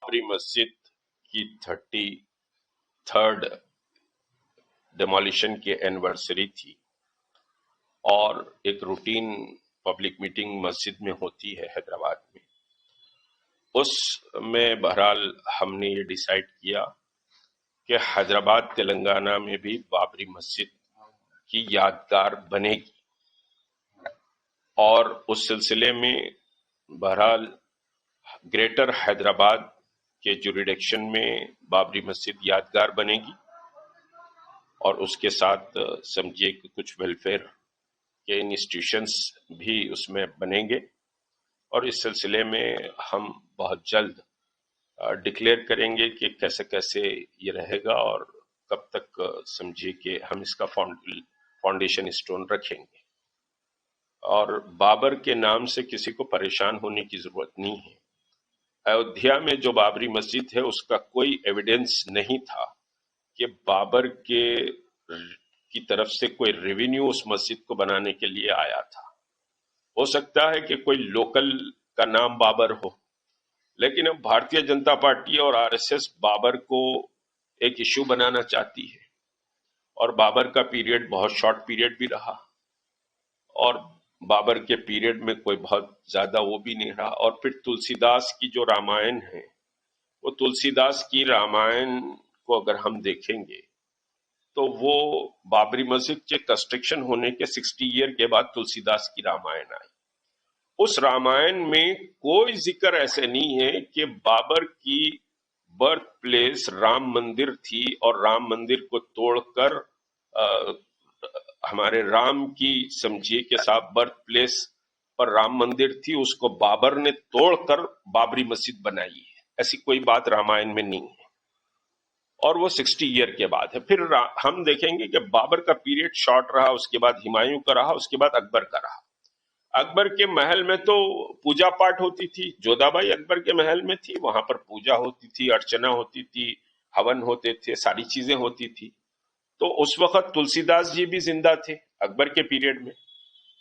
बाबरी मस्जिद की 33rd demolition की एनिवर्सरी थी और एक रूटीन पब्लिक मीटिंग मस्जिद में होती है हैदराबाद में। उसमें बहरहाल हमने ये डिसाइड किया कि हैदराबाद तेलंगाना में भी बाबरी मस्जिद की यादगार बनेगी और उस सिलसिले में बहरहाल ग्रेटर हैदराबाद के जुरिडिक्शन में बाबरी मस्जिद यादगार बनेगी और उसके साथ समझिए कि कुछ वेलफेयर के इंस्टीट्यूशंस भी उसमें बनेंगे और इस सिलसिले में हम बहुत जल्द डिक्लेयर करेंगे कि कैसे कैसे ये रहेगा और कब तक समझिए कि हम इसका फाउंडेशन स्टोन रखेंगे। और बाबर के नाम से किसी को परेशान होने की जरूरत नहीं है। अयोध्या में जो बाबरी मस्जिद है उसका कोई एविडेंस नहीं था कि बाबर की तरफ से कोई रेवेन्यू उस मस्जिद को बनाने के लिए आया था। हो सकता है कि कोई लोकल का नाम बाबर हो, लेकिन अब भारतीय जनता पार्टी और आरएसएस बाबर को एक इश्यू बनाना चाहती है और बाबर का पीरियड बहुत शॉर्ट पीरियड भी रहा और बाबर के पीरियड में कोई बहुत ज्यादा वो भी नहीं रहा। और फिर तुलसीदास की जो रामायण है, वो तुलसीदास की रामायण को अगर हम देखेंगे तो वो बाबरी मस्जिद के कंस्ट्रक्शन होने के 60 ईयर के बाद तुलसीदास की रामायण आई। उस रामायण में कोई जिक्र ऐसे नहीं है कि बाबर की बर्थ प्लेस राम मंदिर थी और राम मंदिर को तोड़कर हमारे राम की समझिए के साथ बर्थ प्लेस पर राम मंदिर थी, उसको बाबर ने तोड़कर बाबरी मस्जिद बनाई है। ऐसी कोई बात रामायण में नहीं है और वो 60 ईयर के बाद है। फिर हम देखेंगे कि बाबर का पीरियड शॉर्ट रहा, उसके बाद हुमायूं का रहा, उसके बाद अकबर का रहा। अकबर के महल में तो पूजा पाठ होती थी, जोधाबाई अकबर के महल में थी, वहां पर पूजा होती थी, अर्चना होती थी, हवन होते थे, सारी चीजें होती थी। तो उस वक्त तुलसीदास जी भी जिंदा थे अकबर के पीरियड में।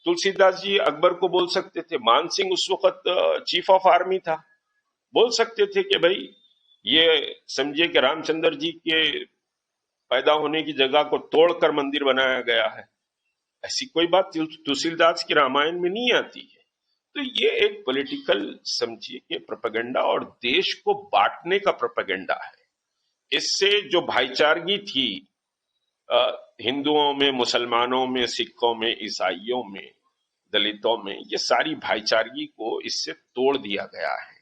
तुलसीदास जी अकबर को बोल सकते थे। मान सिंह उस वक्त चीफ ऑफ आर्मी था, बोल सकते थे कि भाई ये समझिए कि रामचंद्र जी के पैदा होने की जगह को तोड़कर मंदिर बनाया गया है। ऐसी कोई बात तुलसीदास की रामायण में नहीं आती है। तो ये एक पॉलिटिकल समझिए कि प्रोपेगेंडा और देश को बांटने का प्रोपेगेंडा है। इससे जो भाईचारगी थी हिंदुओं में, मुसलमानों में, सिखों में, ईसाइयों में, दलितों में, ये सारी भाईचारगी को इससे तोड़ दिया गया है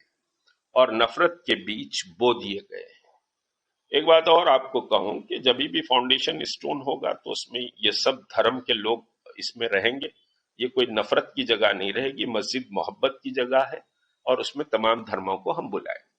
और नफरत के बीच बो दिए गए हैं। एक बात और आपको कहूं कि जब भी फाउंडेशन स्टोन होगा तो उसमें ये सब धर्म के लोग इसमें रहेंगे। ये कोई नफरत की जगह नहीं रहेगी, मस्जिद मोहब्बत की जगह है और उसमें तमाम धर्मों को हम बुलाएंगे।